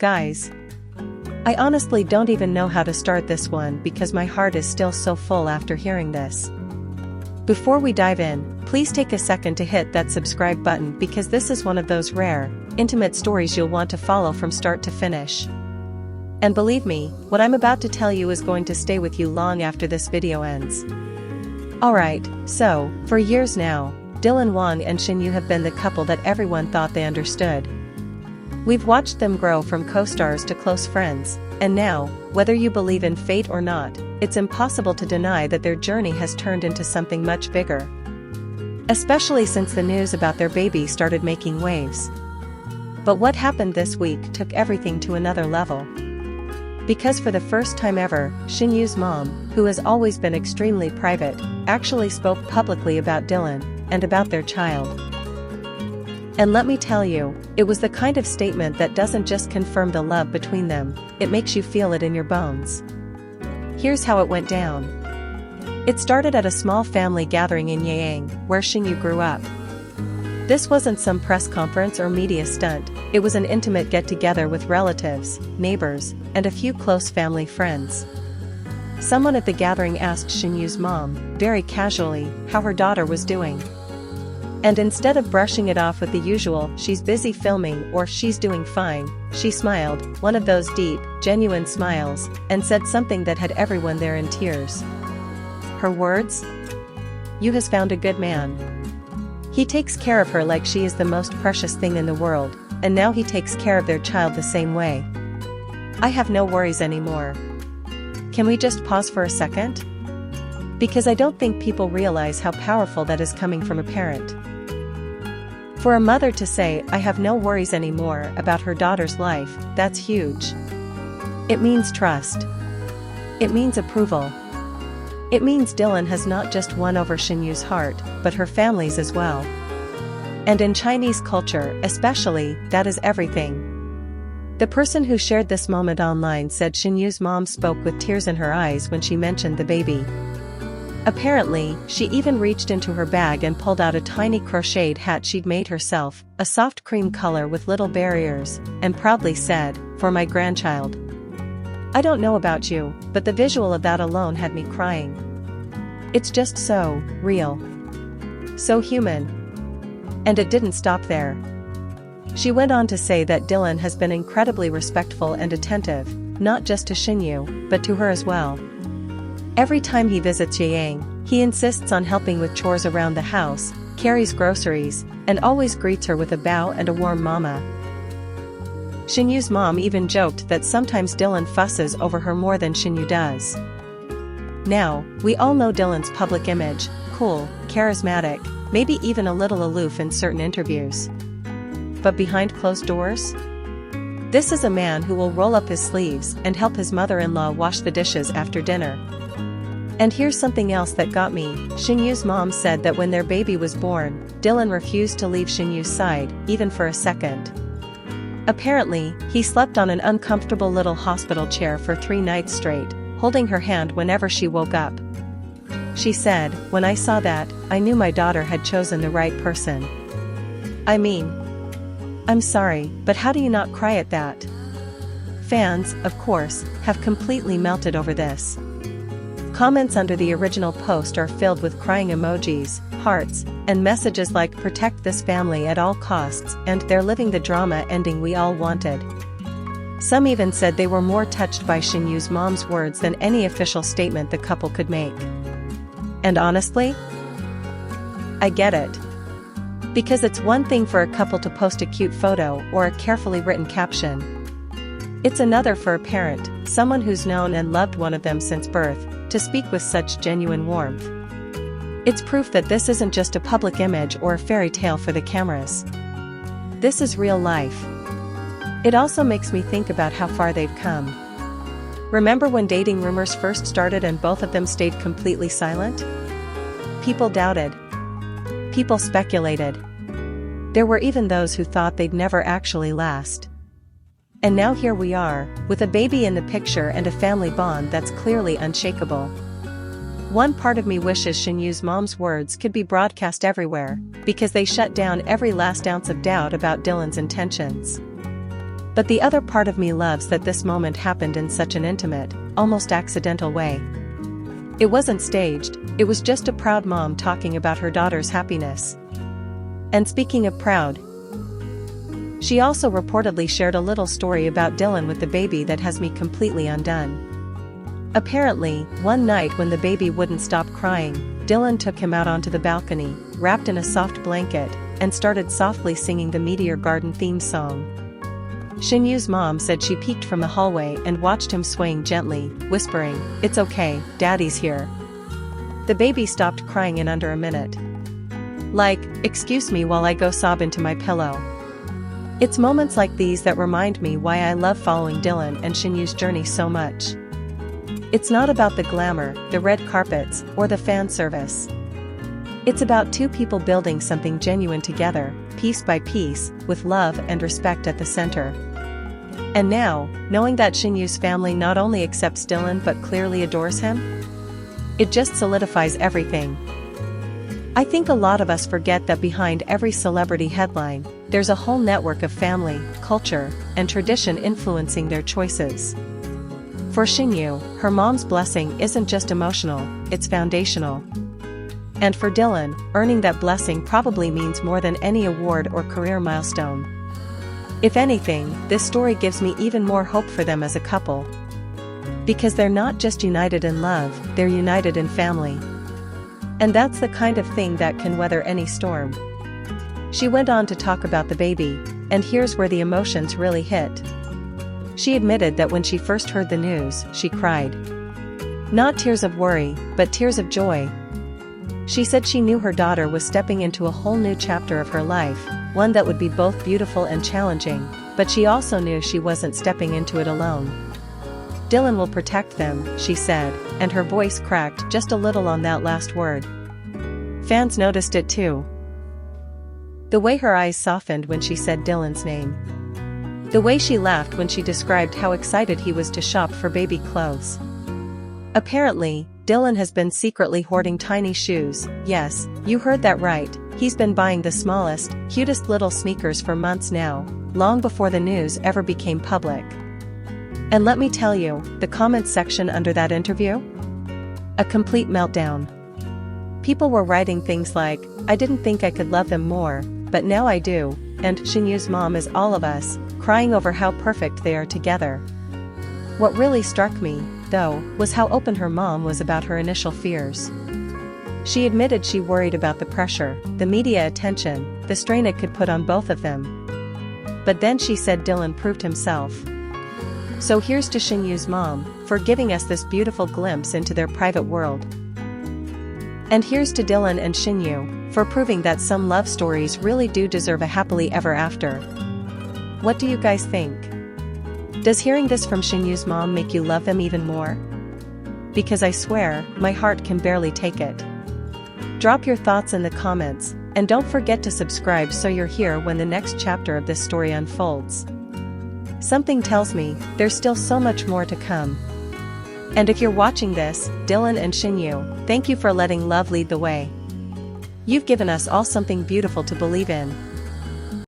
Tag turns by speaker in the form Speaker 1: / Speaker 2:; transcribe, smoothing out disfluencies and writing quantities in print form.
Speaker 1: Guys, I honestly don't even know how to start this one because my heart is still so full after hearing this. Before we dive in, please take a second to hit that subscribe button because this is one of those rare, intimate stories you'll want to follow from start to finish. And believe me, what I'm about to tell you is going to stay with you long after this video ends. Alright, so, for years now, Dylan Wang and Shen Yue have been the couple that everyone thought they understood. We've watched them grow from co-stars to close friends, and now, whether you believe in fate or not, it's impossible to deny that their journey has turned into something much bigger. Especially since the news about their baby started making waves. But what happened this week took everything to another level. Because for the first time ever, Shen Yue's mom, who has always been extremely private, actually spoke publicly about Dylan, and about their child. And let me tell you, it was the kind of statement that doesn't just confirm the love between them, it makes you feel it in your bones. Here's how it went down. It started at a small family gathering in Yang, where Shen Yue grew up. This wasn't some press conference or media stunt, it was an intimate get-together with relatives, neighbors, and a few close family friends. Someone at the gathering asked Shen Yue's mom, very casually, how her daughter was doing. And instead of brushing it off with the usual, she's busy filming or she's doing fine, she smiled, one of those deep, genuine smiles, and said something that had everyone there in tears. Her words? "Yue has found a good man. He takes care of her like she is the most precious thing in the world, and now he takes care of their child the same way. I have no worries anymore." Can we just pause for a second? Because I don't think people realize how powerful that is coming from a parent. For a mother to say, "I have no worries anymore" about her daughter's life, that's huge. It means trust. It means approval. It means Dylan has not just won over Shen Yue's heart, but her family's as well. And in Chinese culture, especially, that is everything. The person who shared this moment online said Shen Yue's mom spoke with tears in her eyes when she mentioned the baby. Apparently, she even reached into her bag and pulled out a tiny crocheted hat she'd made herself, a soft cream color with little barriers, and proudly said, "For my grandchild." I don't know about you, but the visual of that alone had me crying. It's just so real. So human. And it didn't stop there. She went on to say that Dylan has been incredibly respectful and attentive, not just to Shen Yue, but to her as well. Every time he visits Yang, he insists on helping with chores around the house, carries groceries, and always greets her with a bow and a warm mama. Shen Yue's mom even joked that sometimes Dylan fusses over her more than Shen Yue does. Now, we all know Dylan's public image, cool, charismatic, maybe even a little aloof in certain interviews. But behind closed doors? This is a man who will roll up his sleeves and help his mother-in-law wash the dishes after dinner. And here's something else that got me. Shen Yue's mom said that when their baby was born, Dylan refused to leave Shen Yue's side, even for a second. Apparently, he slept on an uncomfortable little hospital chair for 3 nights straight, holding her hand whenever she woke up. She said, "When I saw that, I knew my daughter had chosen the right person." I mean, I'm sorry, but how do you not cry at that? Fans, of course, have completely melted over this. Comments under the original post are filled with crying emojis, hearts, and messages like "protect this family at all costs" and "they're living the drama ending we all wanted." Some even said they were more touched by Shen Yue's mom's words than any official statement the couple could make. And honestly, I get it. Because it's one thing for a couple to post a cute photo or a carefully written caption. It's another for a parent, someone who's known and loved one of them since birth, to speak with such genuine warmth. It's proof that this isn't just a public image or a fairy tale for the cameras. This is real life. It also makes me think about how far they've come. Remember when dating rumors first started and both of them stayed completely silent? People doubted. People speculated. There were even those who thought they'd never actually last. And now here we are, with a baby in the picture and a family bond that's clearly unshakable. One part of me wishes Shen Yue's mom's words could be broadcast everywhere, because they shut down every last ounce of doubt about Dylan's intentions. But the other part of me loves that this moment happened in such an intimate, almost accidental way. It wasn't staged, it was just a proud mom talking about her daughter's happiness. And speaking of proud, she also reportedly shared a little story about Dylan with the baby that has me completely undone. Apparently, one night when the baby wouldn't stop crying, Dylan took him out onto the balcony, wrapped in a soft blanket, and started softly singing the Meteor Garden theme song. Shen Yue's mom said she peeked from the hallway and watched him swaying gently, whispering, "It's okay, Daddy's here." The baby stopped crying in under a minute. Like, "Excuse me while I go sob into my pillow." It's moments like these that remind me why I love following Dylan and Shen Yue's journey so much. It's not about the glamour, the red carpets, or the fan service. It's about two people building something genuine together, piece by piece, with love and respect at the center. And now, knowing that Shen Yue's family not only accepts Dylan but clearly adores him, it just solidifies everything. I think a lot of us forget that behind every celebrity headline, there's a whole network of family, culture, and tradition influencing their choices. For Shen Yue, her mom's blessing isn't just emotional, it's foundational. And for Dylan, earning that blessing probably means more than any award or career milestone. If anything, this story gives me even more hope for them as a couple. Because they're not just united in love, they're united in family. And that's the kind of thing that can weather any storm. She went on to talk about the baby, and here's where the emotions really hit. She admitted that when she first heard the news, she cried. Not tears of worry, but tears of joy. She said she knew her daughter was stepping into a whole new chapter of her life, one that would be both beautiful and challenging, but she also knew she wasn't stepping into it alone. Dylan will protect them, she said, and her voice cracked just a little on that last word. Fans noticed it too. The way her eyes softened when she said Dylan's name. The way she laughed when she described how excited he was to shop for baby clothes. Apparently, Dylan has been secretly hoarding tiny shoes. Yes, you heard that right, he's been buying the smallest, cutest little sneakers for months now, long before the news ever became public. And let me tell you, the comments section under that interview? A complete meltdown. People were writing things like, "I didn't think I could love them more, but now I do," and "Shen Yue's mom is all of us," crying over how perfect they are together. What really struck me, though, was how open her mom was about her initial fears. She admitted she worried about the pressure, the media attention, the strain it could put on both of them. But then she said Dylan proved himself. So here's to Shen Yue's mom, for giving us this beautiful glimpse into their private world. And here's to Dylan and Shen Yue, for proving that some love stories really do deserve a happily ever after. What do you guys think? Does hearing this from Shen Yue's mom make you love them even more? Because I swear, my heart can barely take it. Drop your thoughts in the comments, and don't forget to subscribe so you're here when the next chapter of this story unfolds. Something tells me, there's still so much more to come. And if you're watching this, Dylan and Shen Yue, thank you for letting love lead the way. You've given us all something beautiful to believe in.